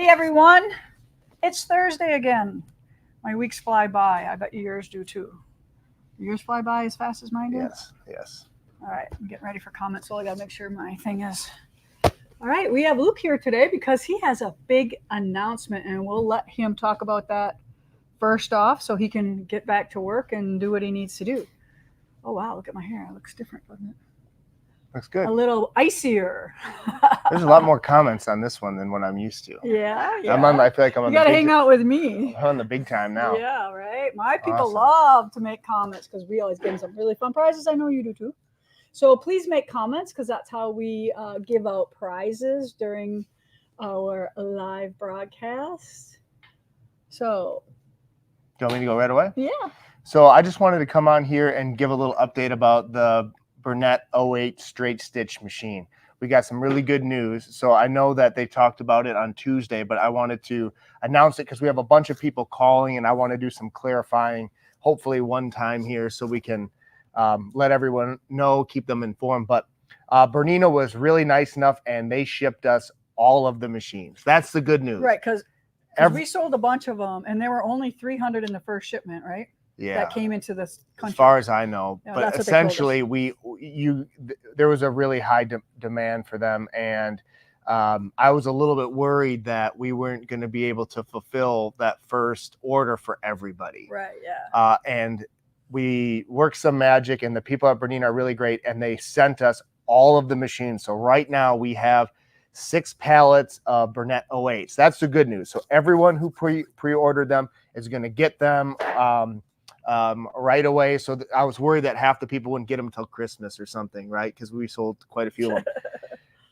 Hey everyone, it's Thursday again. My weeks fly by. I bet yours do too. Yours fly by as fast as mine do? Yes. All right, I'm getting ready for comments, so I gotta make sure my thing is. All right, we have Luke here today because he has a big announcement, and we'll let him talk about that first off so he can get back to work and do what he needs to do. Oh wow, look at my hair. It looks different, doesn't it? Looks good. A little icier. There's a lot more comments on this one than what I'm used to. Yeah. I feel like I'm on You gotta hang out with me. I'm on the big time now. Yeah, right. My people Awesome. love to make comments because we always give them some really fun prizes. I know you do too. So please make comments because that's how we give out prizes during our live broadcast. So, Do you want me to go right away? yeah. So I just wanted to come on here and give a little update about the Bernette 08 straight stitch machine. We got some really good news. So I know that they talked about it on Tuesday, but I wanted to announce it because we have a bunch of people calling and I want to do some clarifying, hopefully one time here so we can let everyone know, keep them informed. But Bernina was really nice enough and they shipped us all of the machines. That's the good news. Right, because we sold a bunch of them and there were only 300 in the first shipment, right? Yeah, that came into this country. As far as I know, Yeah, but essentially there was a really high demand for them, and I was a little bit worried that we weren't going to be able to fulfill that first order for everybody. Right. Yeah. And we worked some magic, and the people at Bernina are really great, and they sent us all of the machines. So right now we have 6 pallets of Bernette 08s. That's the good news. So everyone who pre-ordered them is going to get them right away. So I was worried that half the people wouldn't get them until Christmas or something, right? Because we sold quite a few of them.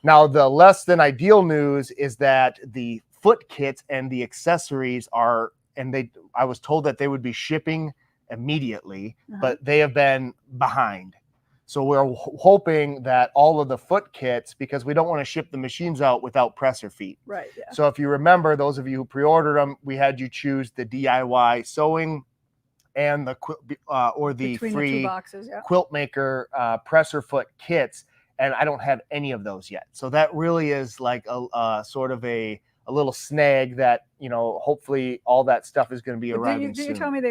Now, the less than ideal news is that the foot kits and the accessories I was told that they would be shipping immediately, but they have been behind. So we're hoping that all of the foot kits, because we don't want to ship the machines out without presser feet. Right. Yeah. So if you remember, those of you who pre-ordered them, we had you choose the DIY sewing and the Between free the 2 boxes, yeah. quilt maker presser foot kits, and I don't have any of those yet. So that really is like a sort of a little snag that, hopefully all that stuff is going to be arriving soon. Did you tell me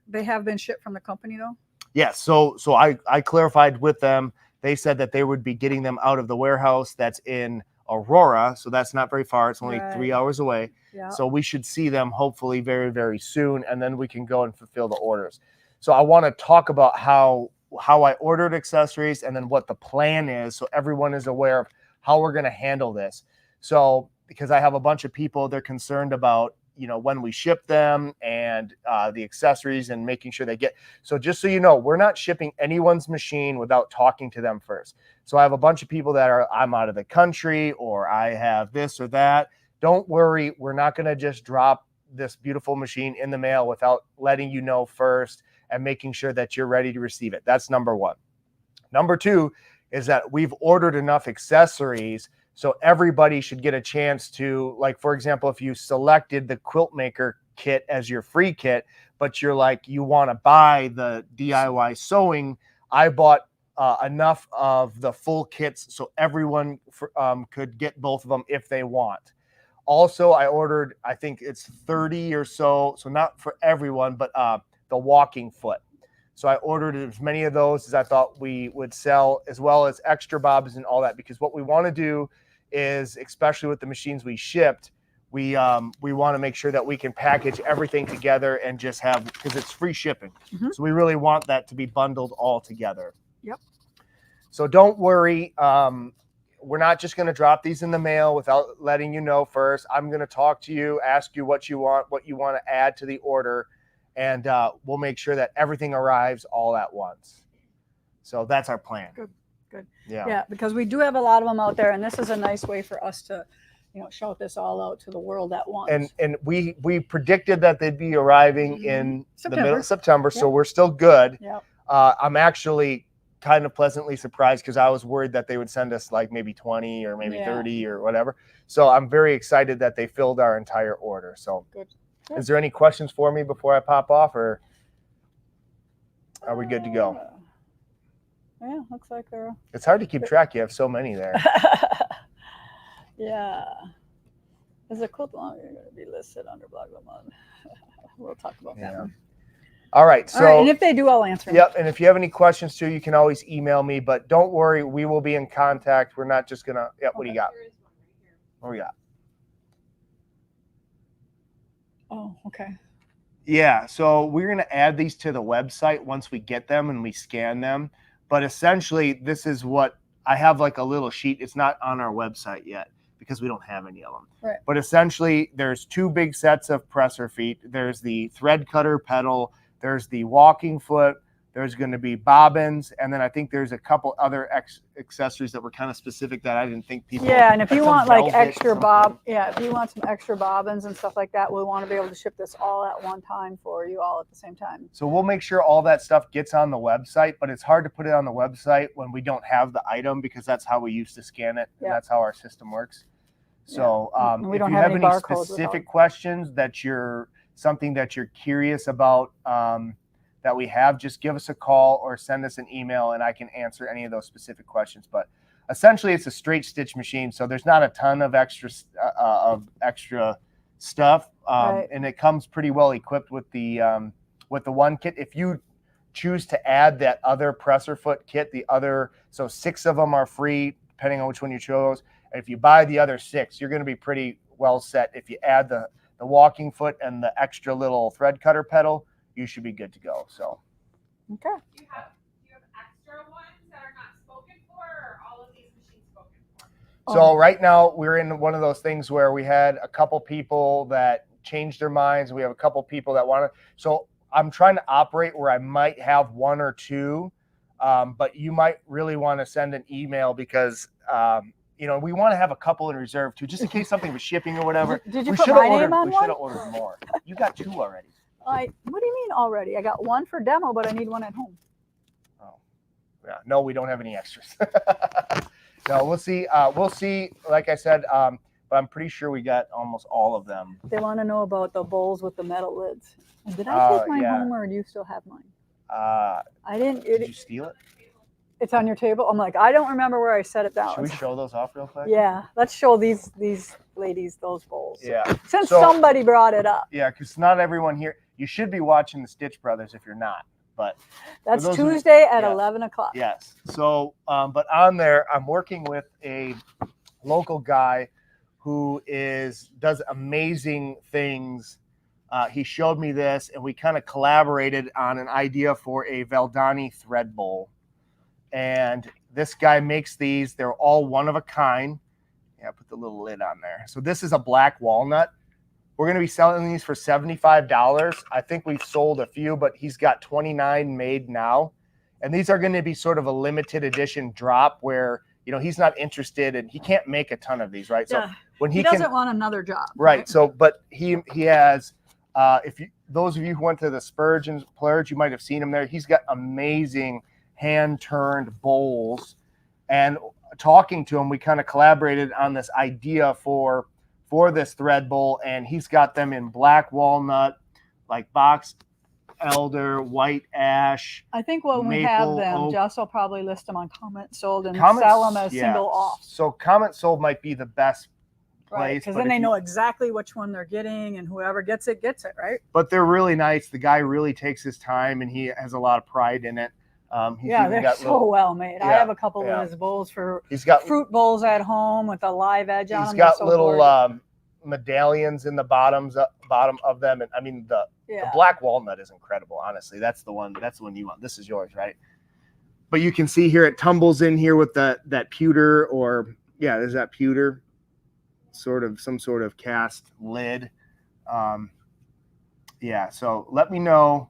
they have been shipped from the company though? Yes. So I clarified with them. They said that they would be getting them out of the warehouse that's in Aurora, so that's not very far. It's only 3 hours away. Yeah. So we should see them hopefully very, very soon, and then we can go and fulfill the orders. So I want to talk about how I ordered accessories and then what the plan is, so everyone is aware of how we're going to handle this. So because I have a bunch of people, they're concerned about when we ship them and the accessories and making sure they get. So just so you know, we're not shipping anyone's machine without talking to them first. So I have a bunch of people that I'm out of the country or I have this or that. Don't worry, we're not going to just drop this beautiful machine in the mail without letting you know first and making sure that you're ready to receive it. That's number one. Number two is that we've ordered enough accessories so everybody should get a chance to, like, for example, if you selected the quilt maker kit as your free kit, but you're like, you want to buy the DIY sewing, I bought enough of the full kits so everyone could get both of them if they want. Also, I ordered, I think it's 30 or so not for everyone, but the walking foot. So I ordered as many of those as I thought we would sell, as well as extra bobs and all that, because what we want to do is, especially with the machines we shipped, we want to make sure that we can package everything together and just have, because it's free shipping. Mm-hmm. So we really want that to be bundled all together. Yep. So don't worry. We're not just going to drop these in the mail without letting you know first. I'm going to talk to you, ask you what you want to add to the order, and we'll make sure that everything arrives all at once. So that's our plan. Good. Yeah, because we do have a lot of them out there, and this is a nice way for us to, shout this all out to the world at once. And we predicted that they'd be arriving in the middle of September, so we're still good. Yeah. I'm actually kind of pleasantly surprised because I was worried that they would send us like maybe 20 or maybe 30 or whatever. So I'm very excited that they filled our entire order. So good. Is there any questions for me before I pop off, or are we good to go? Yeah, looks like they're... It's hard to keep track. You have so many there. Yeah. Is a quilt longer going to be listed under blah blah blah? We'll talk about that one. All right. So, all right, and if they do, I'll answer them. Yep. And if you have any questions too, you can always email me. But don't worry, we will be in contact. We're not just gonna. Yep. What do you got? What do we got? Oh, okay. Yeah. So we're gonna add these to the website once we get them and we scan them. But essentially, this is what I have, like a little sheet. It's not on our website yet because we don't have any of them. Right. But essentially, there's two big sets of presser feet. There's the thread cutter pedal. There's the walking foot. There's going to be bobbins, and then I think there's a couple other accessories that were kind of specific that I didn't think people. Yeah, and if you want like velvet, extra something. if you want some extra bobbins and stuff like that, we want to be able to ship this all at one time for you all at the same time. So we'll make sure all that stuff gets on the website, but it's hard to put it on the website when we don't have the item because that's how we used to scan it, and that's how our system works. So we if don't you have have any any specific questions that you're curious about that we have, just give us a call or send us an email and I can answer any of those specific questions. But essentially it's a straight stitch machine. So there's not a ton of extra stuff. Right. And it comes pretty well equipped with the one kit. If you choose to add that other presser foot kit, so 6 of them are free depending on which one you chose. And if you buy the other 6, you're going to be pretty well set. If you add the walking foot and the extra little thread cutter pedal, you should be good to go. So, okay. Do you have extra ones that are not spoken for, or all of these machines spoken for? So right now we're in one of those things where we had a couple people that changed their minds. We have a couple people that want to. So I'm trying to operate where I might have 1 or 2, but you might really want to send an email because. We want to have a couple in reserve too, just in case something was shipping or whatever. Did you put my name on one? We should have ordered more. You got 2 already. What do you mean already? I got 1 for demo, but I need 1 at home. Oh, yeah. No, we don't have any extras. No, we'll see. We'll see. Like I said, but I'm pretty sure we got almost all of them. They want to know about the bowls with the metal lids. Did I take mine home, or do you still have mine? I didn't. Did you steal it? It's on your table. I'm like, I don't remember where I set it down. Should we show those off real quick? Yeah, let's show these ladies those bowls. Yeah. Since somebody brought it up. Yeah, because not everyone here. You should be watching the Stitch Brothers if you're not. But that's Tuesday at yes. 11 o'clock. Yes. So, but on there, I'm working with a local guy who does amazing things. He showed me this, and we kind of collaborated on an idea for a Valdani thread bowl. And this guy makes these. They're all one of a kind. Yeah, put the little lid on there. So this is a black walnut. We're going to be selling these for $75. I think we've sold a few, but he's got 29 made now. And these are going to be sort of a limited edition drop where, he's not interested and he can't make a ton of these, right? Yeah. So when he doesn't want another job. Right. So, but he has, those of you who went to the Spurgeon Plurge, you might have seen him there. He's got amazing hand-turned bowls, and talking to him, we kind of collaborated on this idea for this thread bowl, and he's got them in black walnut, like boxed elder, white ash. I think when we have them, Jess will probably list them on Comment Sold and sell them as single off. So Comment Sold might be the best place. Right, because then they know exactly which one they're getting, and whoever gets it, right? But they're really nice. The guy really takes his time, and he has a lot of pride in it. They're so well made. I have a couple of his bowls for fruit bowls at home with a live edge on them. He's got little medallions in the bottom of them, and I mean the black walnut is incredible. Honestly, that's the one you want. This is yours, right? But you can see here it tumbles in here with that pewter, there's that pewter, some sort of cast lid. So let me know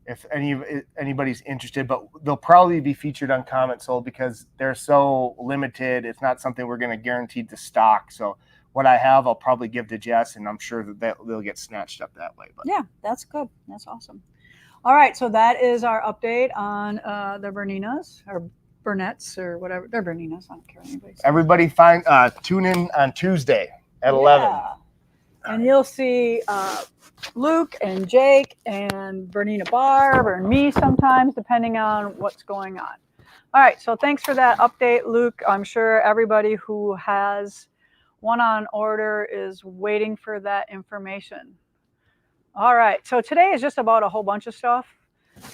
if anybody's interested, but they'll probably be featured on Comment Sold because they're so limited. It's not something we're going to guarantee to stock. So what I have, I'll probably give to Jess, and I'm sure that they'll get snatched up that way. But yeah, that's good. That's awesome. All right, so that is our update on the Berninas or Bernettes or whatever. They're Berninas. I don't care what anybody says. Everybody tune in on Tuesday at 11. And you'll see Luke and Jake and Bernina Barb and me sometimes, depending on what's going on. All right, so thanks for that update, Luke. I'm sure everybody who has One on order is waiting for that information. All right, so today is just about a whole bunch of stuff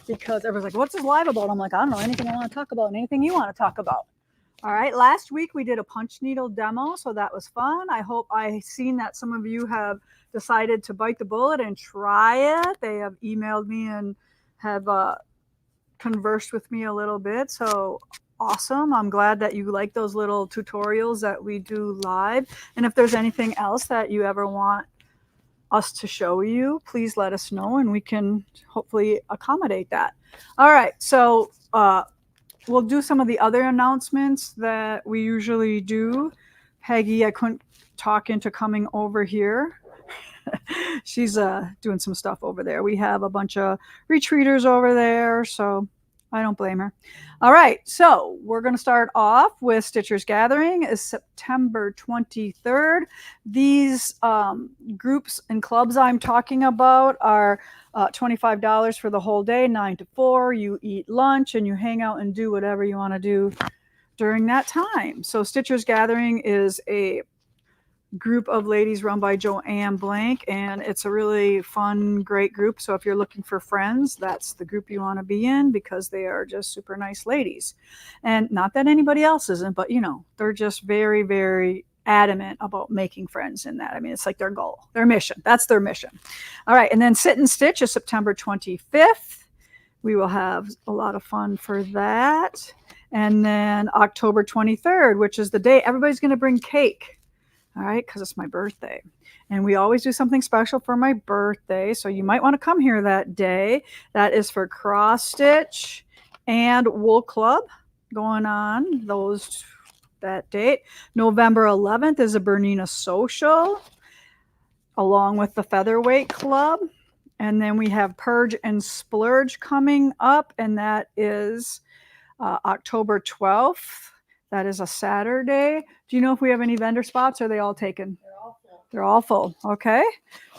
because everyone's like, what's this live about? I'm like, I don't know, anything I want to talk about and anything you want to talk about. All right, last week we did a punch needle demo, so that was fun. I hope I've seen that some of you have decided to bite the bullet and try it. They have emailed me and have conversed with me a little bit, so awesome. I'm glad that you like those little tutorials that we do live. And if there's anything else that you ever want us to show you, please let us know and we can hopefully accommodate that. All right, so we'll do some of the other announcements that we usually do. Peggy, I couldn't talk into coming over here. She's doing some stuff over there. We have a bunch of retreaters over there, so I don't blame her. All right, so we're going to start off with Stitcher's Gathering is September 23rd. These groups and clubs I'm talking about are $25 for the whole day, 9 to 4. You eat lunch and you hang out and do whatever you want to do during that time. So Stitcher's Gathering is a group of ladies run by Joanne Blank, and it's a really fun, great group. So if you're looking for friends, that's the group you want to be in because they are just super nice ladies. And not that anybody else isn't, but you know, they're just very, very adamant about making friends in that. I mean, it's like their goal, their mission. That's their mission. All right, and then Sit and Stitch is September 25th. We will have a lot of fun for that. And then October 23rd, which is the day everybody's going to bring cake. All right, because it's my birthday. And we always do something special for my birthday. So you might want to come here that day. That is for Cross Stitch and Wool Club going on that date. November 11th is a Bernina Social along with the Featherweight Club. And then we have Purge and Splurge coming up, and that is October 12th. That is a Saturday. Do you know if we have any vendor spots? Or are they all taken? They're all full. They're all full. Okay.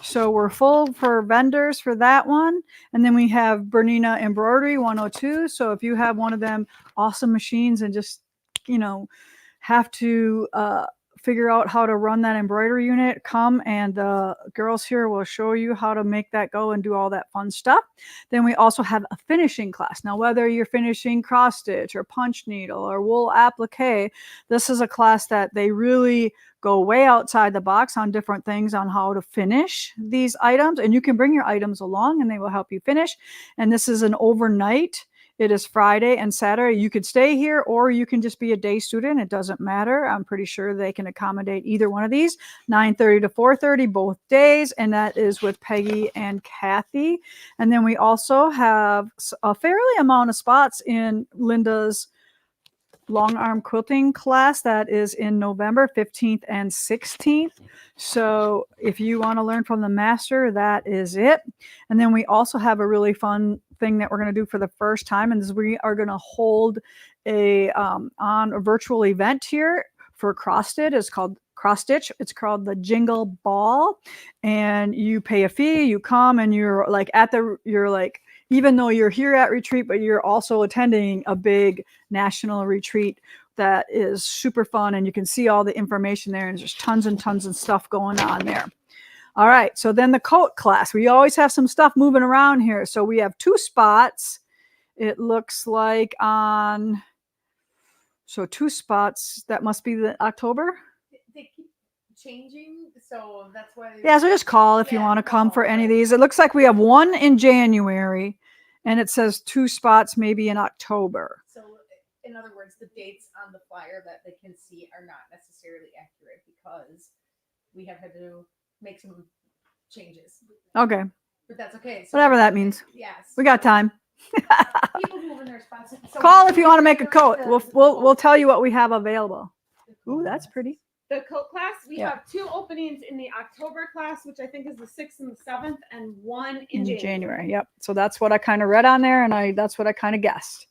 So we're full for vendors for that one. And then we have Bernina Embroidery 102. So if you have one of them awesome machines and just, you know, have to figure out how to run that embroidery unit, come and the girls here will show you how to make that go and do all that fun stuff. Then we also have a finishing class. Now, whether you're finishing cross stitch or punch needle or wool applique, this is a class that they really go way outside the box on different things on how to finish these items. And you can bring your items along and they will help you finish. And this is an overnight. It is Friday and Saturday. You could stay here or you can just be a day student. It doesn't matter. I'm pretty sure they can accommodate either one of these, 9:30 to 4:30 both days. And that is with Peggy and Kathy. And then we also have a fairly amount of spots in Linda's long arm quilting class that is in November 15th and 16th. So if you want to learn from the master, that is it. And then we also have a really fun thing that we're going to do for the first time, and this is we are going to hold a virtual event here for cross stitch. It's called cross stitch. It's called the Jingle Ball, and you pay a fee. You come and you're like even though you're here at retreat, but you're also attending a big national retreat that is super fun, and you can see all the information there, and there's tons and tons of stuff going on there. All right, so then the coat class. We always have some stuff moving around here. So we have 2 spots. It looks like on, so 2 spots. That must be the October. They keep changing, so that's why. Yeah, so just call if you want to come for any of these. It looks like we have 1 in January, and it says 2 spots maybe in October. So in other words, the dates on the flyer that they can see are not necessarily accurate because we have had to make some changes. Okay. But that's okay. So Whatever that means. Yes. We got time. People moving their spots. So Call if you want to make a coat. We'll tell you what we have available. Ooh, that's pretty. The coat class, we Yeah. have 2 openings in the October class, which I think is the 6th and the 7th, and 1 in January. Yep. So that's what I kind of read on there, and that's what I kind of guessed.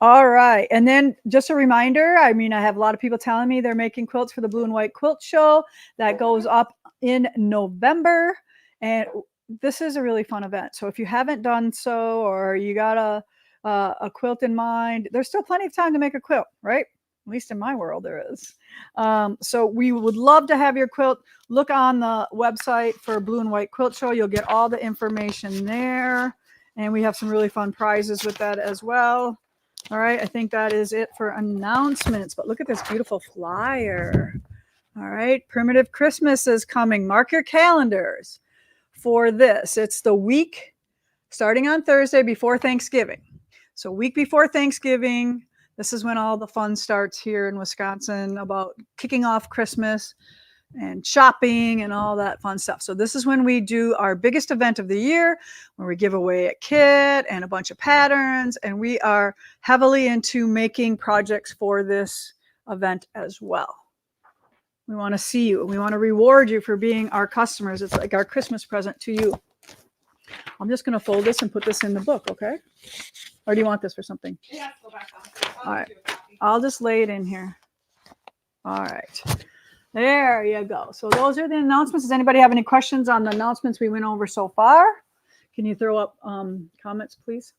All right. And then just a reminder, I mean, I have a lot of people telling me they're making quilts for the Blue and White Quilt Show that goes up in November. And this is a really fun event. So if you haven't done so, or you got a quilt in mind, there's still plenty of time to make a quilt, right? At least in my world, there is. So we would love to have your quilt. Look on the website for Blue and White Quilt Show. You'll get all the information there. And we have some really fun prizes with that as well. All right, I think that is it for announcements. But look at this beautiful flyer. All right, Primitive Christmas is coming. Mark your calendars for this. It's the week starting on Thursday before Thanksgiving. So week before Thanksgiving, this is when all the fun starts here in Wisconsin about kicking off Christmas and shopping and all that fun stuff. So this is when we do our biggest event of the year, where we give away a kit and a bunch of patterns, and we are heavily into making projects for this event as well. We want to see you. We want to reward you for being our customers. It's like our Christmas present to you. I'm just going to fold this and put this in the book, okay? Or do you want this for something? Yeah, go back on. All right. I'll just lay it in here. All right. There you go. So those are the announcements. Does anybody have any questions on the announcements we went over so far? Can you throw up comments, please?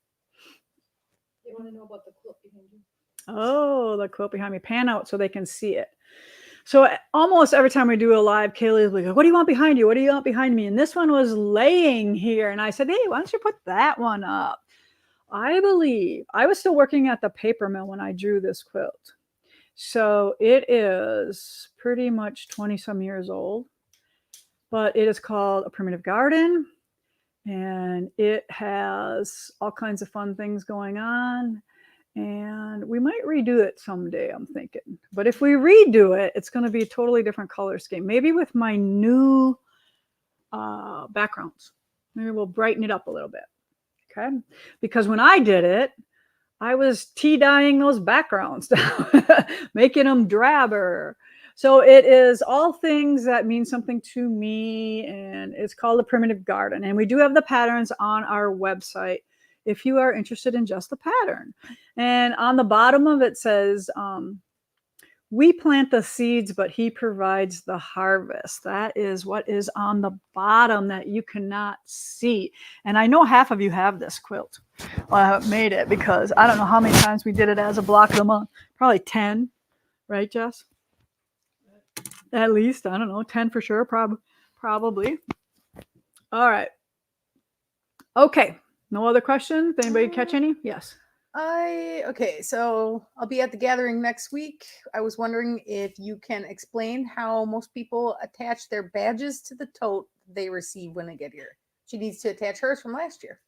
They want to know about the quilt behind you. Oh, the quilt behind me. Pan out so they can see it. So almost every time we do a live, Kaylee will go, what do you want behind you? What do you want behind me? And this one was laying here. And I said, hey, why don't you put that one up? I believe I was still working at the paper mill when I drew this quilt. So it is pretty much 20 some years old, but it is called A Primitive Garden, and it has all kinds of fun things going on, and we might redo it someday, I'm thinking. But if we redo it, it's going to be a totally different color scheme, maybe with my new backgrounds. Maybe we'll brighten it up a little bit. Okay, because when I did it, I was tea dyeing those backgrounds down, making them drabber. So it is all things that mean something to me, and it's called A Primitive Garden. And we do have the patterns on our website if you are interested in just the pattern. And on the bottom of it says, we plant the seeds, but he provides the harvest. That is what is on the bottom that you cannot see. And I know half of you have this quilt. Well, I haven't made it because I don't know how many times we did it as a block of the month. Probably 10, right, Jess? At least, I don't know, 10 for sure, probably. All right. Okay. No other questions? Anybody catch any? Yes. Okay, so I'll be at the gathering next week. I was wondering if you can explain how most people attach their badges to the tote they receive when they get here. She needs to attach hers from last year.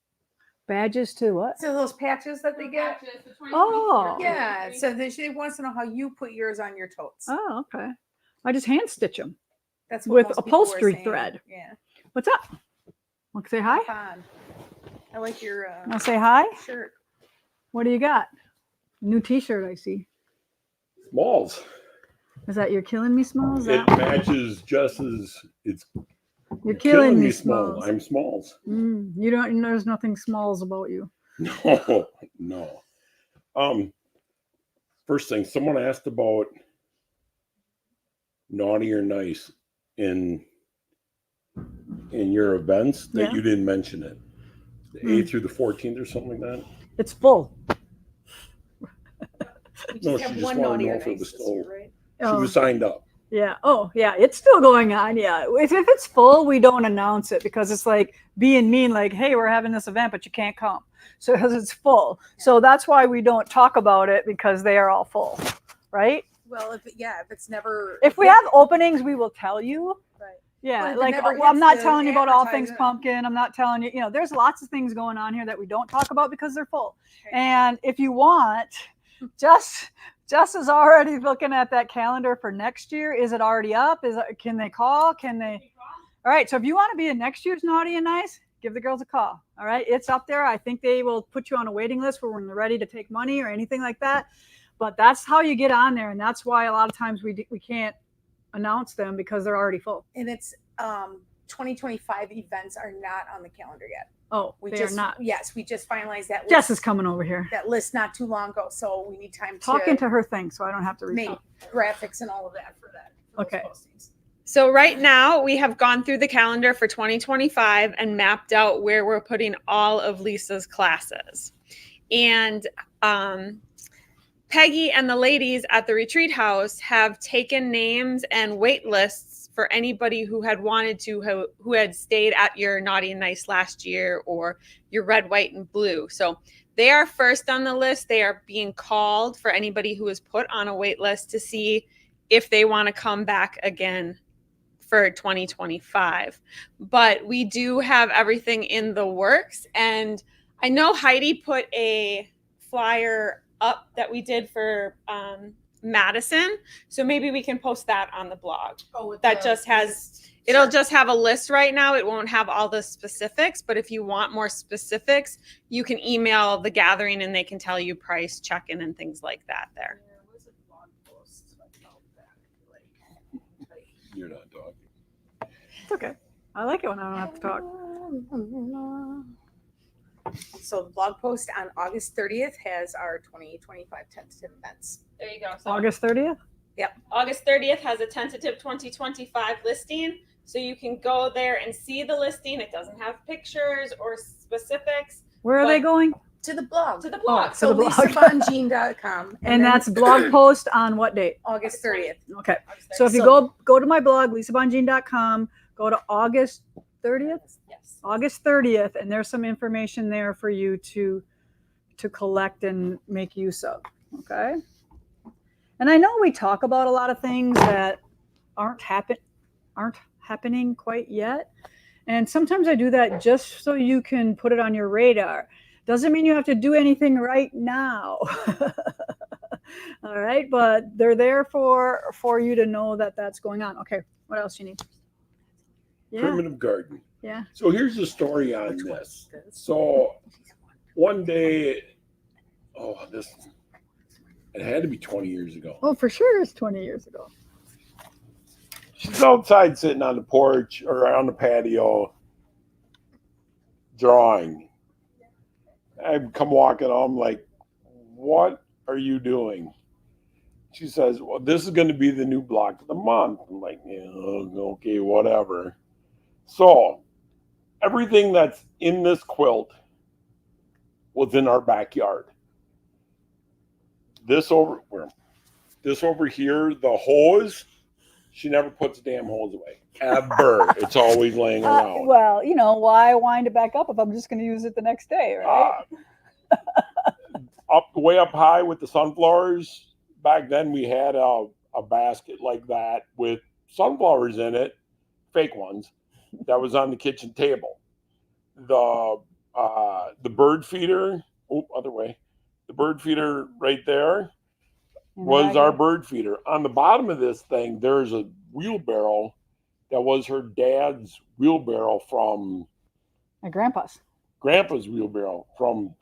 Badges to what? So those patches that they get. Oh. Yeah, so she wants to know how you put yours on your totes. Oh, okay. I just hand stitch them. That's what with most people were upholstery saying. thread. Yeah. What's up? Want to say hi? Fun. I like your Want to say hi? shirt. What do you got? New T-shirt I see. Smalls. Is that You're Killing Me Smalls? It matches Jess's. It's You're killing me small. Smalls. I'm Smalls. You don't. There's nothing Smalls about you. No. First thing, someone asked about naughty or nice in your events that you didn't mention it. The 8th through the 14th or something like that. It's full. No, she just wanted to know if it was still. Right? She was signed up. Yeah. Oh, yeah. It's still going on. Yeah. If it's full, we don't announce it because it's like being mean, like, hey, we're having this event, but you can't come. So because it's full. So that's why we don't talk about it, because they are all full. Right? Well, if it's never. If we have openings, we will tell you. Right. Yeah. But if it Like, never I'm hits not the telling you about all things advertisement. pumpkin. I'm not telling you, there's lots of things going on here that we don't talk about because they're full. Okay. And if you want, Jess is already looking at that calendar for next year. Is it already up? Can they call? All right. So if you want to be in next year's Naughty and Nice, give the girls a call. All right. It's up there. I think they will put you on a waiting list for when they're ready to take money or anything like that. But that's how you get on there. And that's why a lot of times we can't announce them because they're already full. And it's 2025 events are not on the calendar yet. Oh, Are not. Yes, we just finalized that list. Jess is coming over here. That list not too long ago, so we need time Talking to her thing, so I don't have to read make it. graphics and all of that for that. For Okay. those postings. So right now we have gone through the calendar for 2025 and mapped out where we're putting all of Lisa's classes. And Peggy and the ladies at the retreat house have taken names and wait lists for anybody who had wanted to, who had stayed at your Naughty and Nice last year or your Red, White, and Blue. So they are first on the list. They are being called for anybody who is put on a wait list to see if they want to come back again for 2025. But we do have everything in the works. And I know Heidi put a flyer up that we did for Madison. So maybe we can post that on the blog. That just has, it'll just have a list right now. It won't have all the specifics, but if you want more specifics, you can email the gathering and they can tell you price, check-in, and things like that there. You're not talking. It's okay. I like it when I don't have to talk. So the blog post on August 30th has our 2025 tentative events. There you go. So August 30th? August 30th has a tentative 2025 listing. So you can go there and see the listing. It doesn't have pictures or specifics. Where are they going? To the blog. To the blog. So the blog. lisabongean.com. And then that's blog post on what date? August 30th. Okay. So if you go to my blog, lisabongean.com, go to August 30th? Yes. August 30th, and there's some information there for you to collect and make use of. Okay. And I know we talk about a lot of things that aren't happening quite yet. And sometimes I do that just so you can put it on your radar. Doesn't mean you have to do anything right now. All right, but they're there for you to know that that's going on. Okay, what else you need? Yeah, Primitive garden. yeah. So here's the story on this. So one day, it had to be 20 years ago. Oh, for sure, it's 20 years ago. She's outside sitting on the porch or on the patio drawing. I come walking on, I'm like, what are you doing? She says, well, this is going to be the new block of the month. I'm like, yeah, okay, whatever. So everything that's in this quilt was in our backyard. This over here, the hose, she never puts the damn hose away. Ever. It's always laying around. Well, why wind it back up if I'm just going to use it the next day, right? Way up high with the sunflowers. Back then we had a basket like that with sunflowers in it, fake ones, that was on the kitchen table. The bird feeder, other way. The bird feeder right there was our bird feeder. On the bottom of this thing, there's a wheelbarrow that was her dad's wheelbarrow from My grandpa's. grandpa's wheelbarrow from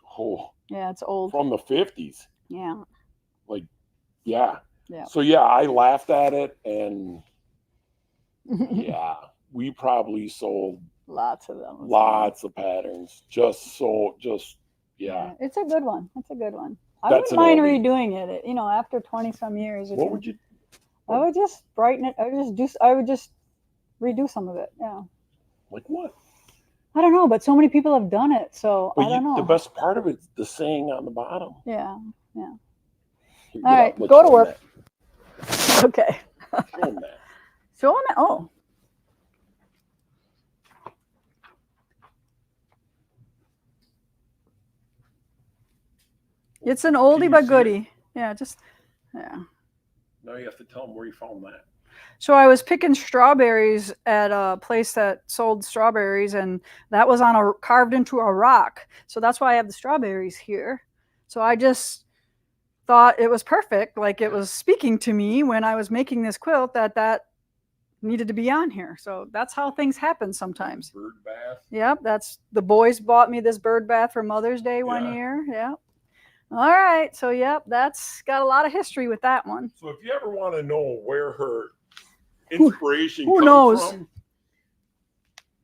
Yeah, it's old. from the 50s. Yeah. Yeah. Yeah. So yeah, I laughed at it, and yeah, we probably sold Lots of them. lots of patterns. Yeah. It's a good one. It's a good one. I That's wouldn't mind an oldie. redoing it. After 20 some years. What would you? I would just brighten it. I would just redo some of it. Yeah. Like what? I don't know, but so many people have done it, so I don't know. The best part of it's the saying on the bottom. Yeah. Here, All right, let's go to show work. that. Okay. Show 'em that. Show them. Oh. It's an oldie you but see it? goodie. Yeah, yeah. Now you have to tell them where you found that. So I was picking strawberries at a place that sold strawberries, and that was carved into a rock. So that's why I have the strawberries here. So I just thought it was perfect, like it was speaking to me when I was making this quilt that needed to be on here. So that's how things happen sometimes. Bird bath. Yep, the boys bought me this bird bath for Mother's Day one Yeah. year. Yeah. All right. So yep, that's got a lot of history with that one. So if you ever want to know where her inspiration who comes knows? from,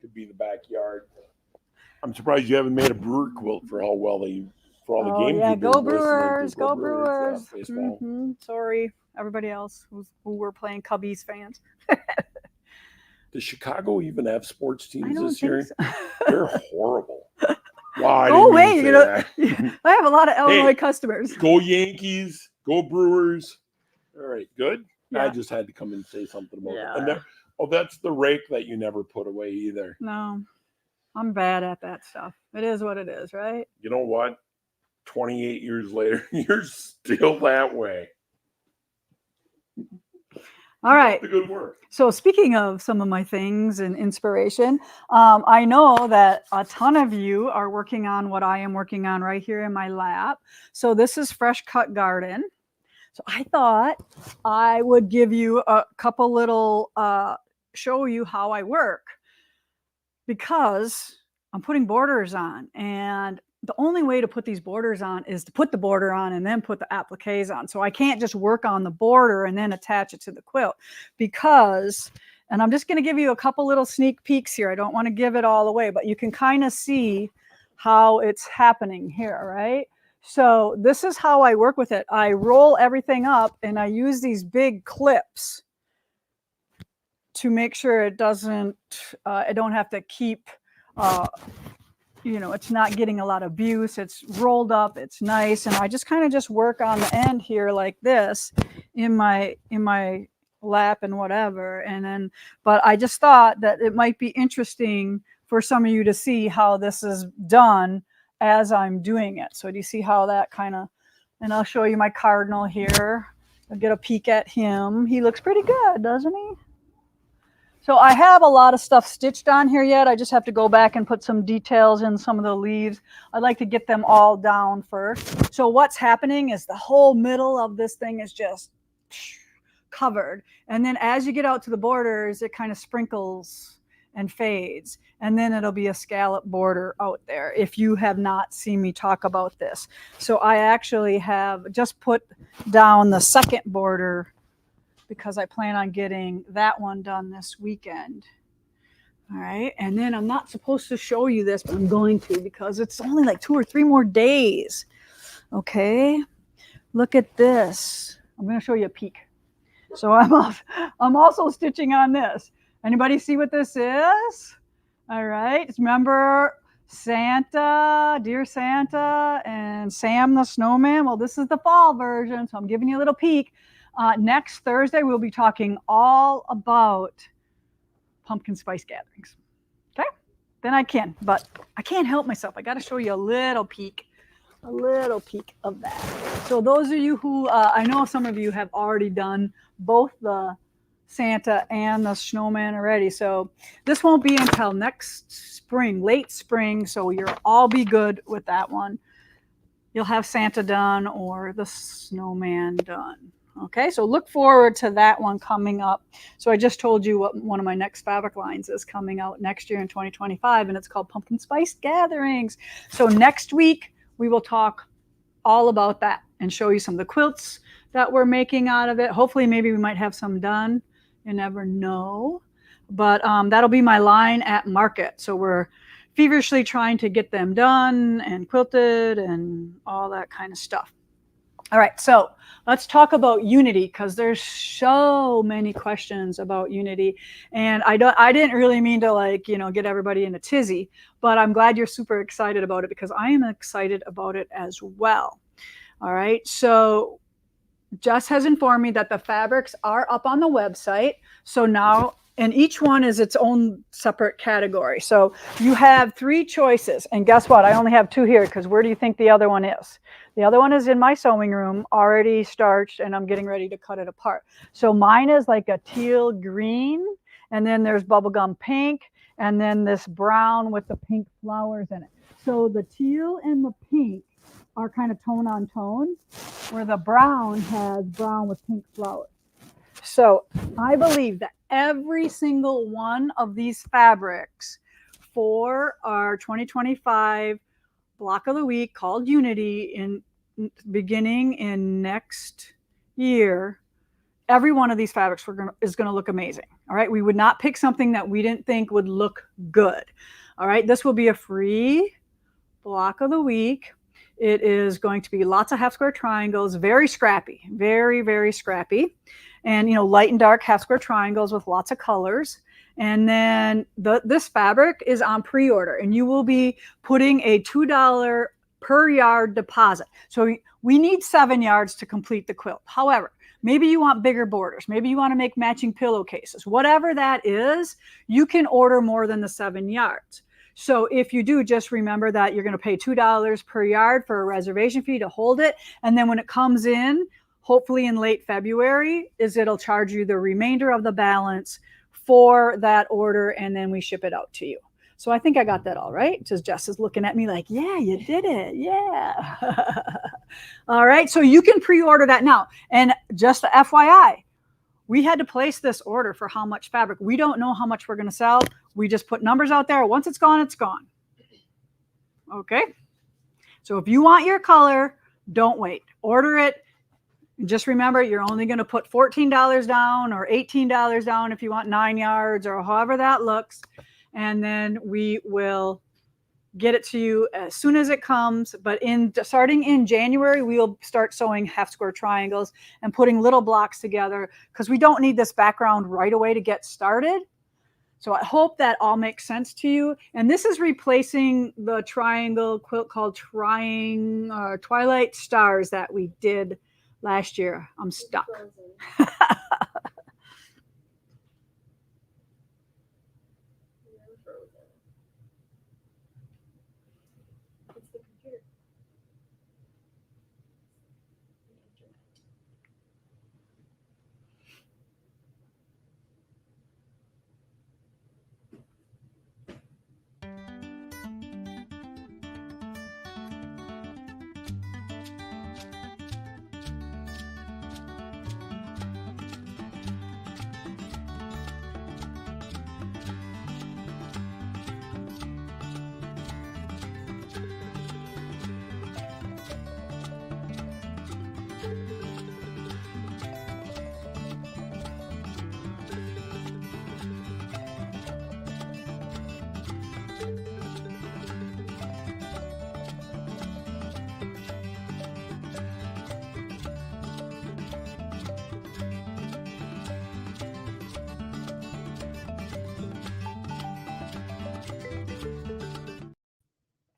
could be the backyard. I'm surprised you haven't made a brewer quilt for all the games. Yeah, you've been go listening to. Brewers, go Brewers. Yeah, baseball. Sorry, everybody else who were playing Cubbies fans. Does Chicago even have sports I teams don't this think year? so. They're horrible. Wow, I Go didn't mean away, to say that. I have a lot of Illinois customers. Go Yankees. Go Brewers. All right, good. Yeah. I just had to come and say something about it. Yeah. And that's the rake that you never put away either. No, I'm bad at that stuff. It is what it is, right? You know what? 28 years later, you're still that way. All right. The good work. So speaking of some of my things and inspiration, I know that a ton of you are working on what I am working on right here in my lap. So this is Fresh Cut Garden. So I thought I would give you a couple little, show you how I work, because I'm putting borders on, and the only way to put these borders on is to put the border on and then put the appliques on. So I can't just work on the border and then attach it to the quilt, because, and I'm just going to give you a couple little sneak peeks here. I don't want to give it all away, but you can kind of see how it's happening here, right? So this is how I work with it. I roll everything up and I use these big clips to make sure it doesn't, I don't have to keep, you know, it's not getting a lot of abuse. It's rolled up, it's nice. And I just kind of just work on the end here like this in my lap and whatever. And then, but I just thought that it might be interesting for some of you to see how this is done as I'm doing it. So do you see how that kind of, and I'll show you my cardinal here. I'll get a peek at him. He looks pretty good, doesn't he? So I have a lot of stuff stitched on here yet. I just have to go back and put some details in some of the leaves. I'd like to get them all down first. So what's happening is the whole middle of this thing is just covered. And then as you get out to the borders, it kind of sprinkles and fades. And then it'll be a scallop border out there if you have not seen me talk about this. So I actually have just put down the second border because I plan on getting that one done this weekend. All right. And then I'm not supposed to show you this, but I'm going to, because it's only like 2 or 3 more days. Okay. Look at this. I'm going to show you a peek. So I'm also stitching on this. Anybody see what this is? All right. Remember Santa, Dear Santa, and Sam the Snowman? Well, this is the fall version, so I'm giving you a little peek. Next Thursday, we'll be talking all about pumpkin spice gatherings. Okay? Then I can, but I can't help myself. I got to show you a little peek of that. So those of you who, I know some of you have already done both the Santa and the snowman already. So this won't be until next spring, late spring. So you'll all be good with that one. You'll have Santa done or the snowman done. Okay, so look forward to that one coming up. So I just told you what one of my next fabric lines is coming out next year in 2025, and it's called Pumpkin Spice Gatherings. So next week, we will talk all about that and show you some of the quilts that we're making out of it. Hopefully, maybe we might have some done. You never know. But that'll be my line at market. So we're feverishly trying to get them done and quilted and all that kind of stuff. All right, so let's talk about Unity, because there's so many questions about Unity, and I didn't really mean to get everybody in a tizzy, but I'm glad you're super excited about it, because I am excited about it as well. All right, so Jess has informed me that the fabrics are up on the website. So now, and each one is its own separate category. So you have 3 choices, and guess what? I only have 2 here, because where do you think the other one is? The other one is in my sewing room, already starched, and I'm getting ready to cut it apart. So mine is like a teal green, and then there's bubblegum pink, and then this brown with the pink flowers in it. So the teal and the pink are kind of tone on tone, where the brown has brown with pink flowers. So I believe that every single one of these fabrics for our 2025 block of the week called Unity, beginning in next year, every one of these fabrics is going to look amazing. All right. We would not pick something that we didn't think would look good. All right. This will be a free block of the week. It is going to be lots of half square triangles, very scrappy, very, very scrappy. And, light and dark half square triangles with lots of colors. And then this fabric is on pre-order, and you will be putting a $2 per yard deposit. So we need 7 yards to complete the quilt. However, maybe you want bigger borders. Maybe you want to make matching pillowcases. Whatever that is, you can order more than the 7 yards. So if you do, just remember that you're going to pay $2 per yard for a reservation fee to hold it. And then when it comes in, hopefully in late February, it'll charge you the remainder of the balance for that order, and then we ship it out to you. So I think I got that all right. Just Jess is looking at me like, yeah, you did it. Yeah. All right. So you can pre-order that now. And just the FYI, we had to place this order for how much fabric. We don't know how much we're going to sell. We just put numbers out there. Once it's gone, it's gone. Okay. So if you want your color, don't wait. Order it. Just remember, you're only going to put $14 down or $18 down if you want 9 yards or however that looks. And then we will get it to you as soon as it comes. But starting in January, we'll start sewing half square triangles and putting little blocks together because we don't need this background right away to get started. So I hope that all makes sense to you. And this is replacing the triangle quilt called Twilight Stars that we did last year. I'm stuck.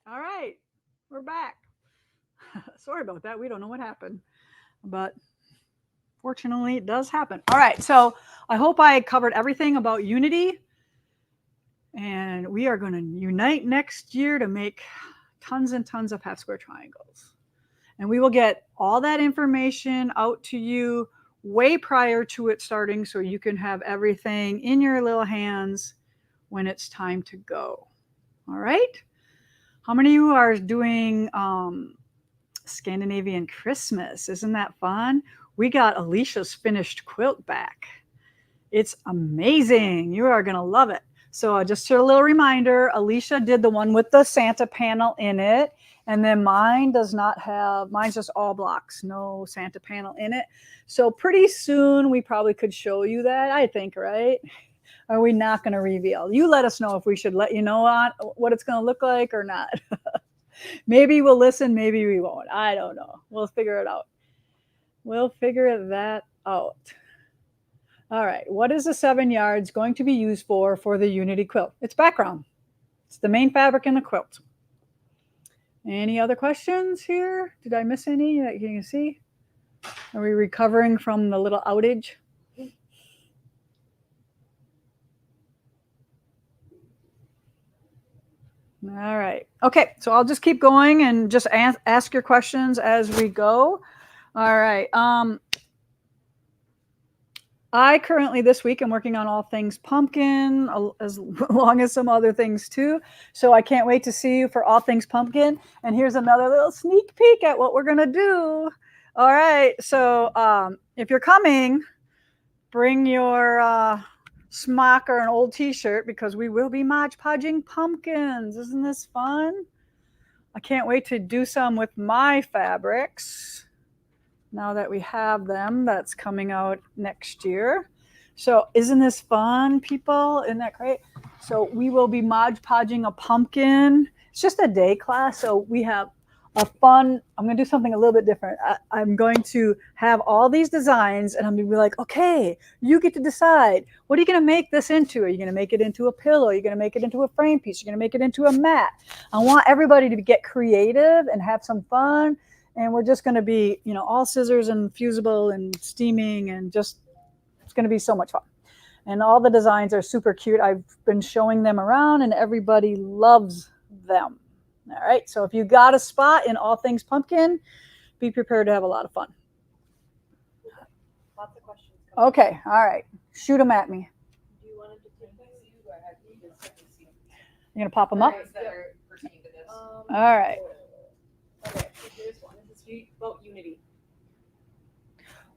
All right, we're back. Sorry about that. We don't know what happened, but fortunately it does happen. All right, so I hope I covered everything about Unity, and we are going to unite next year to make tons and tons of half square triangles. And we will get all that information out to you way prior to it starting so you can have everything in your little hands when it's time to go. All right? How many of you are doing Scandinavian Christmas? Isn't that fun? We got Alicia's finished quilt back. It's amazing. You are going to love it. So just a little reminder, Alicia did the one with the Santa panel in it. And then mine does not have, mine's just all blocks, no Santa panel in it. So pretty soon we probably could show you that, I think, right? Are we not going to reveal? You let us know if we should let you know on what it's going to look like or not. Maybe we'll listen, maybe we won't. I don't know. We'll figure it out. We'll figure that out. All right. What is the 7 yards going to be used for the Unity quilt? It's background. It's the main fabric in the quilt. Any other questions here? Did I miss any that you can see? Are we recovering from the little outage? All right. Okay. So I'll just keep going and just ask your questions as we go. All right. I currently this week am working on all things pumpkin, as long as some other things too. So I can't wait to see you for all things pumpkin. And here's another little sneak peek at what we're going to do. All right. So if you're coming, bring your smock or an old t-shirt because we will be Mod Podging pumpkins. Isn't this fun? I can't wait to do some with my fabrics. Now that we have them, that's coming out next year. So isn't this fun, people? Isn't that great? So we will be Mod Podging a pumpkin. It's just a day class. So we have I'm going to do something a little bit different. I'm going to have all these designs and I'm going to be like, okay, you get to decide. What are you going to make this into? Are you going to make it into a pillow? Are you going to make it into a frame piece? You're going to make it into a mat. I want everybody to get creative and have some fun. And we're just going to be, all scissors and fusible and steaming and just, it's going to be so much fun. And all the designs are super cute. I've been showing them around and everybody loves them. All right, so if you got a spot in all things pumpkin, be prepared to have a lot of fun. Lots of questions. Okay, all right, shoot them at me. Do you want to take these? Go ahead. You can send these to you. You're gonna pop them up. That are pertaining to this. All right. Okay, so here's one. This is about unity.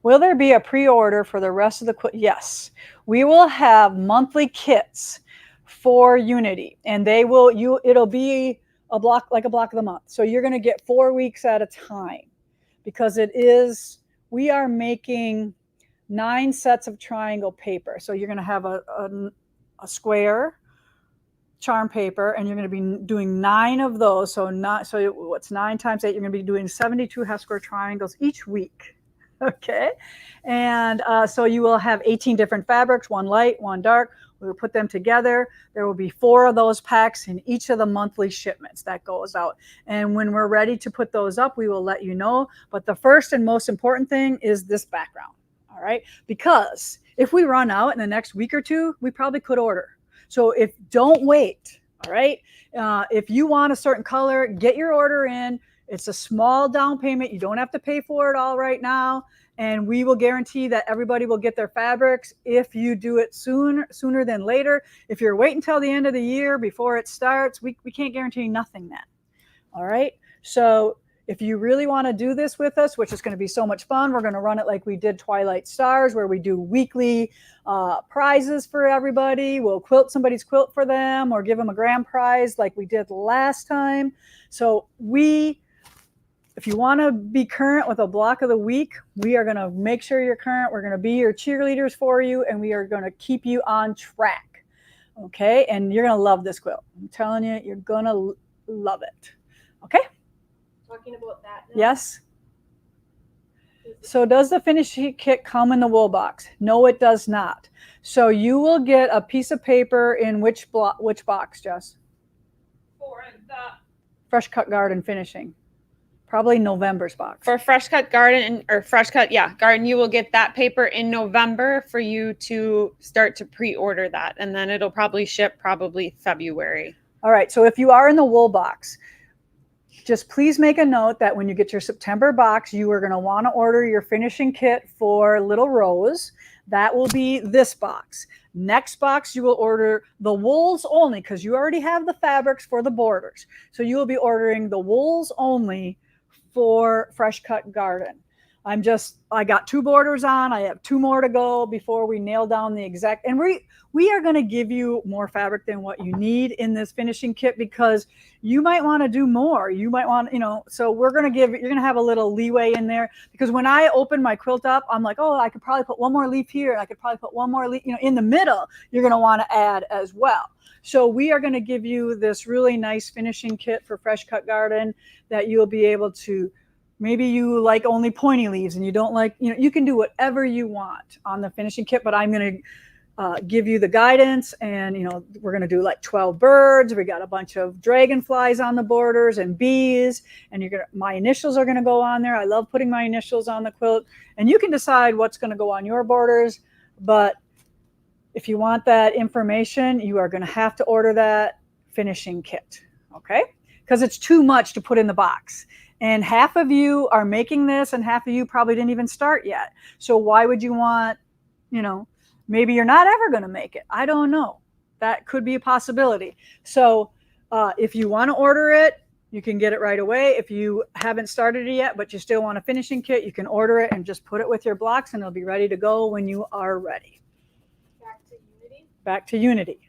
Will there be a pre-order for the rest of the quilt? Yes, we will have monthly kits for Unity, and they will. It'll be a block of the month. So you're going to get 4 weeks at a time because we are making 9 sets of triangle paper. So you're going to have a square charm paper and you're going to be doing 9 of those. So what's 9 times 8? You're going to be doing 72 half square triangles each week. Okay. And so you will have 18 different fabrics, 1 light, 1 dark. We will put them together. There will be 4 of those packs in each of the monthly shipments that goes out. And when we're ready to put those up, we will let you know. But the first and most important thing is this background. All right. Because if we run out in the next week or 2, we probably could order. So don't wait. All right. If you want a certain color, get your order in. It's a small down payment. You don't have to pay for it all right now. And we will guarantee that everybody will get their fabrics if you do it sooner than later. If you're waiting until the end of the year before it starts, we can't guarantee nothing then. All right. So if you really want to do this with us, which is going to be so much fun, we're going to run it like we did Twilight Stars, where we do weekly prizes for everybody. We'll quilt somebody's quilt for them or give them a grand prize like we did last time. So if you want to be current with a block of the week, we are going to make sure you're current. We're going to be your cheerleaders for you, and we are going to keep you on track. Okay? And you're going to love this quilt. I'm telling you, you're going to love it. Okay? Talking about that now. Yes? So does the finishing kit come in the wool box? No, it does not. So you will get a piece of paper in which box, Jess? For the Fresh Cut Garden finishing. Probably November's box. For Fresh Cut Garden Garden, you will get that paper in November for you to start to pre-order that. And then it'll probably ship February. All right. So if you are in the wool box, just please make a note that when you get your September box, you are going to want to order your finishing kit for Little Rose. That will be this box. Next box, you will order the wools only because you already have the fabrics for the borders. So you will be ordering the wools only for Fresh Cut Garden. I got 2 borders on. I have 2 more to go before we nail down the exact, and we are going to give you more fabric than what you need in this finishing kit because you might want to do more. You might want, so you're going to have a little leeway in there because when I open my quilt up, I'm like, oh, I could probably put 1 more leaf here. And I could probably put 1 more leaf, in the middle, you're going to want to add as well. So we are going to give you this really nice finishing kit for Fresh Cut Garden that you'll be able to, maybe you like only pointy leaves and you don't like, you can do whatever you want on the finishing kit, but I'm going to give you the guidance and, we're going to do like 12 birds. We got a bunch of dragonflies on the borders and bees, and my initials are going to go on there. I love putting my initials on the quilt, and you can decide what's going to go on your borders. But if you want that information, you are going to have to order that finishing kit. Okay. Because it's too much to put in the box. And half of you are making this and half of you probably didn't even start yet. So why would you want, maybe you're not ever going to make it. I don't know. That could be a possibility. So if you want to order it, you can get it right away. If you haven't started it yet, but you still want a finishing kit, you can order it and just put it with your blocks and it'll be ready to go when you are ready. Back to Unity. Back to Unity.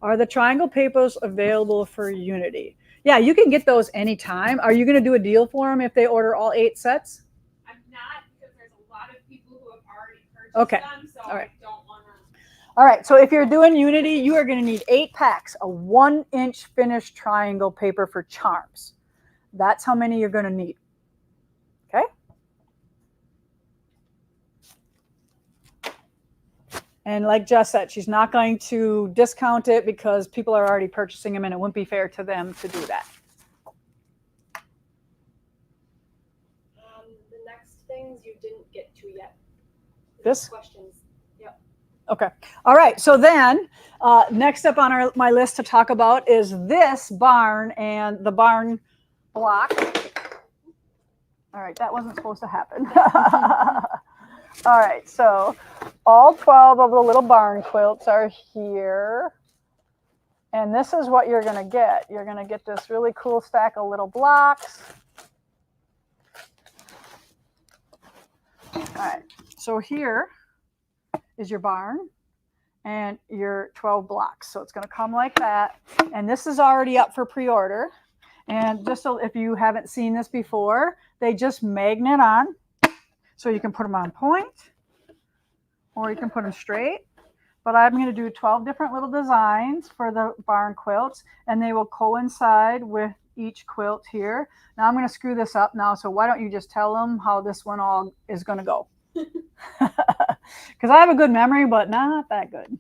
Are the triangle papers available for Unity? Yeah, you can get those anytime. Are you going to do a deal for them if they order all 8 sets? I'm not, because there's a lot of people who have already purchased them, so all right. I don't want to. All right, so if you're doing Unity, you are going to need 8 packs of 1-inch finished triangle paper for charms. That's how many you're going to need. Okay. And like Jess said, she's not going to discount it because people are already purchasing them and it wouldn't be fair to them to do that. The next things you didn't get to yet. This? Questions. Yep. Okay. All right. So then next up on my list to talk about is this barn and the barn block. All right. That wasn't supposed to happen. All right. So all 12 of the little barn quilts are here. And this is what you're going to get. You're going to get this really cool stack of little blocks. All right. So here is your barn and your 12 blocks. So it's going to come like that. And this is already up for pre-order. And just so if you haven't seen this before, they just magnet on. So you can put them on point or you can put them straight. But I'm going to do 12 different little designs for the barn quilts, and they will coincide with each quilt here. Now I'm going to screw this up now. So why don't you just tell them how this one all is going to go? Because I have a good memory, but not that good.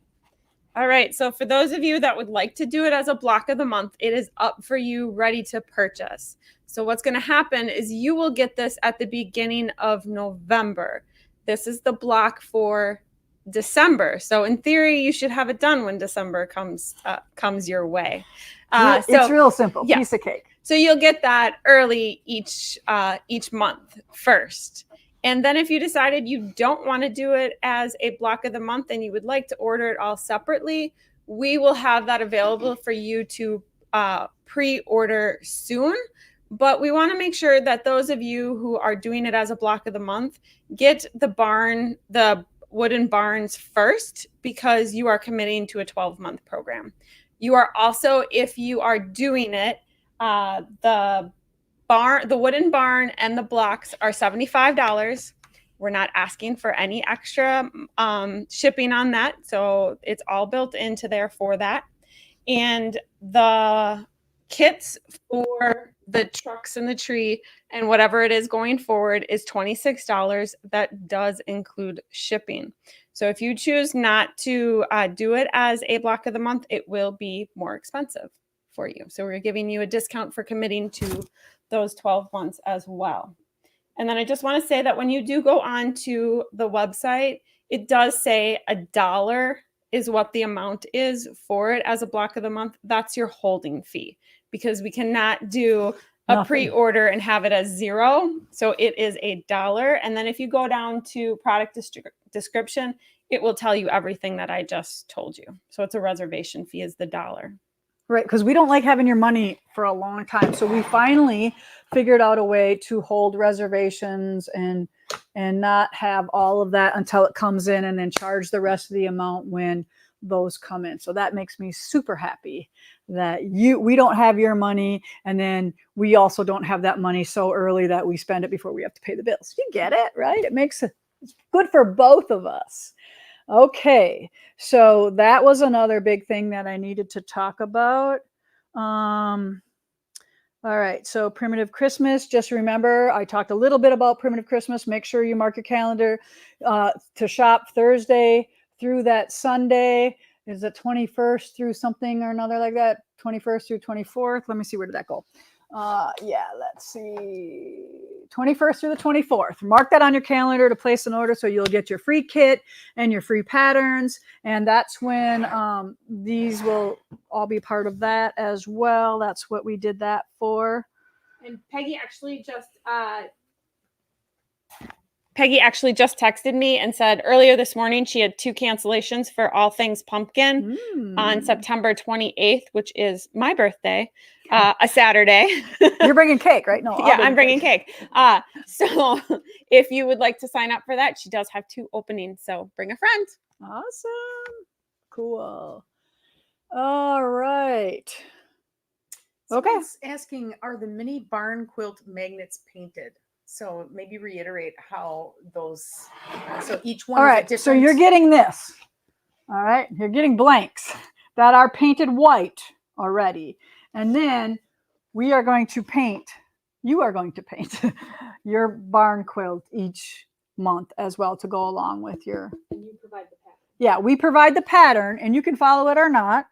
All right. So for those of you that would like to do it as a block of the month, it is up for you, ready to purchase. So what's going to happen is you will get this at the beginning of November. This is the block for December. So in theory, you should have it done when December comes your way. It's real simple. Yeah. Piece of cake. So you'll get that early each month first. And then if you decided you don't want to do it as a block of the month and you would like to order it all separately, we will have that available for you to pre-order soon. But we want to make sure that those of you who are doing it as a block of the month get the wooden barns first, because you are committing to a 12-month program. You are also, if you are doing it, the wooden barn and the blocks are $75. We're not asking for any extra shipping on that. So it's all built into there for that. And the kits for the trucks in the tree and whatever it is going forward is $26. That does include shipping. So if you choose not to do it as a block of the month, it will be more expensive for you. So we're giving you a discount for committing to those 12 months as well. And then I just want to say that when you do go on to the website, it does say $1 is what the amount is for it as a block of the month. That's your holding fee, because we cannot do a pre-order and have it as $0. So it is $1. And then if you go down to product description, it will tell you everything that I just told you. So it's a reservation fee is the $1. Right, because we don't like having your money for a long time. So we finally figured out a way to hold reservations and not have all of that until it comes in, and then charge the rest of the amount when those come in. So that makes me super happy that we don't have your money, and then we also don't have that money so early that we spend it before we have to pay the bills. You get it, right? It's good for both of us. Okay, so that was another big thing that I needed to talk about. All right, so Primitive Christmas, just remember, I talked a little bit about Primitive Christmas. Make sure you mark your calendar to shop Thursday through that Sunday. Is it 21st through something or another like that? 21st through 24th. Let me see, where did that go? Yeah, let's see. 21st through the 24th. Mark that on your calendar to place an order so you'll get your free kit and your free patterns. And that's when these will all be part of that as well. That's what we did that for. And Peggy actually just texted me and said earlier this morning she had 2 cancellations for All Things Pumpkin on September 28th, which is my birthday, a Saturday. You're bringing cake, right? No, yeah, I'm bringing cake. So if you would like to sign up for that, she does have 2 openings. So bring a friend. Awesome. Cool. All right. Okay. Someone's asking, are the mini barn quilt magnets painted? So maybe reiterate how those, so each one. All is right, a different... so you're getting this. All right, you're getting blanks that are painted white already. And then we are going to paint you are going to paint your barn quilt each month as well to go along with your. And you provide the pattern. Yeah, we provide the pattern and you can follow it or not,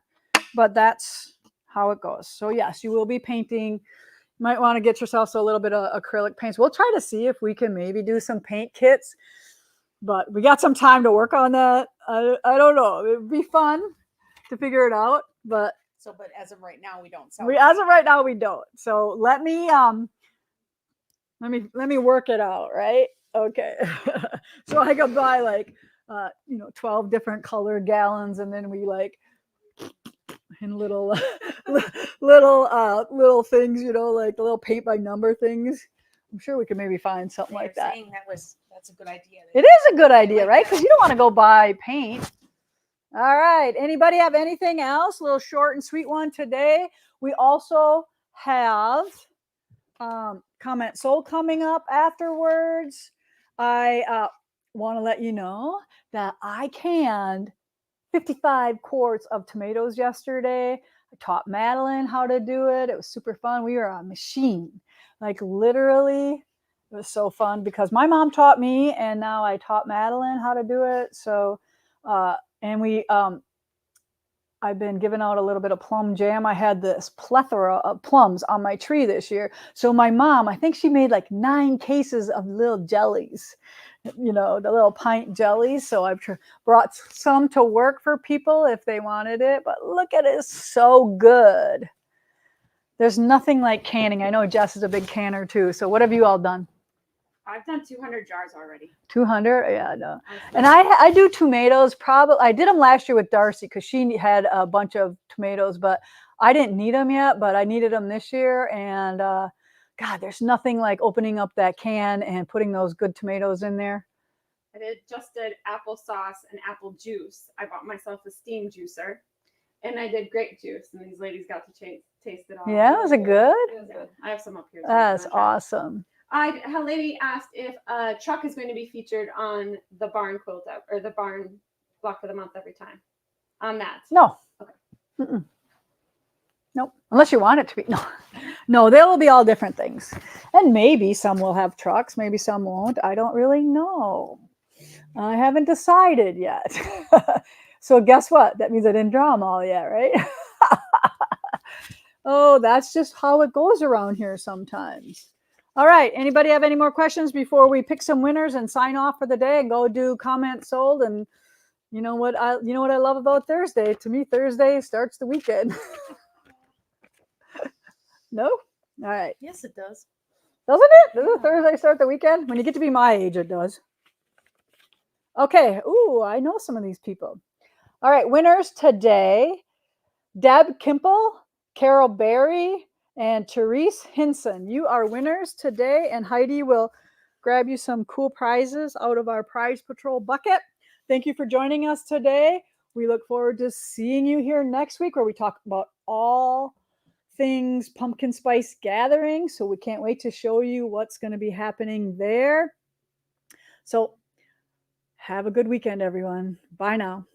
but that's how it goes. So yes, you will be painting. You might want to get yourself a little bit of acrylic paints. We'll try to see if we can maybe do some paint kits, but we got some time to work on that. I don't know. It'd be fun to figure it out, but But as of right now, we don't sell. as of right now we don't. So let me work it out, right? Okay. So I could buy like 12 different colored gallons, and then we like in little little things, like the little paint by number things. I'm sure we could maybe find something like that. That's a good idea. It is a good idea, right? Because you don't want to go buy paint. All right. Anybody have anything else? A little short and sweet one today. We also have Comment Soul coming up afterwards. I want to let you know that I canned 55 quarts of tomatoes yesterday. I taught Madeline how to do it. It was super fun. We were a machine. Like literally, it was so fun because my mom taught me and now I taught Madeline how to do it. So, and I've been giving out a little bit of plum jam. I had this plethora of plums on my tree this year. So my mom, I think she made like 9 cases of little jellies, the little pint jellies. So I've brought some to work for people if they wanted it. But look at it, it's so good. There's nothing like canning. I know Jess is a big canner too. So what have you all done? I've done 200 jars already. 200? Yeah, no. And I do tomatoes. Probably I did them last year with Darcy because she had a bunch of tomatoes, but I didn't need them yet. But I needed them this year, and God, there's nothing like opening up that can and putting those good tomatoes in there. I did applesauce and apple juice. I bought myself a steam juicer, and I did grape juice, and these ladies got to taste it all. Yeah, was it good? It was good. I have some up here. That's awesome. A lady asked if a truck is going to be featured on the barn quilt or the barn block of the month every time. On that. No. Okay. Nope. Unless you want it to be. No, they will be all different things. And maybe some will have trucks. Maybe some won't. I don't really know. I haven't decided yet. So guess what? That means I didn't draw them all yet, right? Oh, that's just how it goes around here sometimes. All right. Anybody have any more questions before we pick some winners and sign off for the day and go do comment sold? And you know what I love about Thursday? To me, Thursday starts the weekend. No? All right. Yes, it does. Doesn't it? Doesn't Thursday start the weekend? When you get to be my age, it does. Okay. Ooh, I know some of these people. All right. Winners today: Deb Kimple, Carol Berry, and Therese Hinson. You are winners today, and Heidi will grab you some cool prizes out of our Prize Patrol bucket. Thank you for joining us today. We look forward to seeing you here next week where we talk about all things pumpkin spice gathering. So we can't wait to show you what's going to be happening there. So have a good weekend, everyone. Bye now.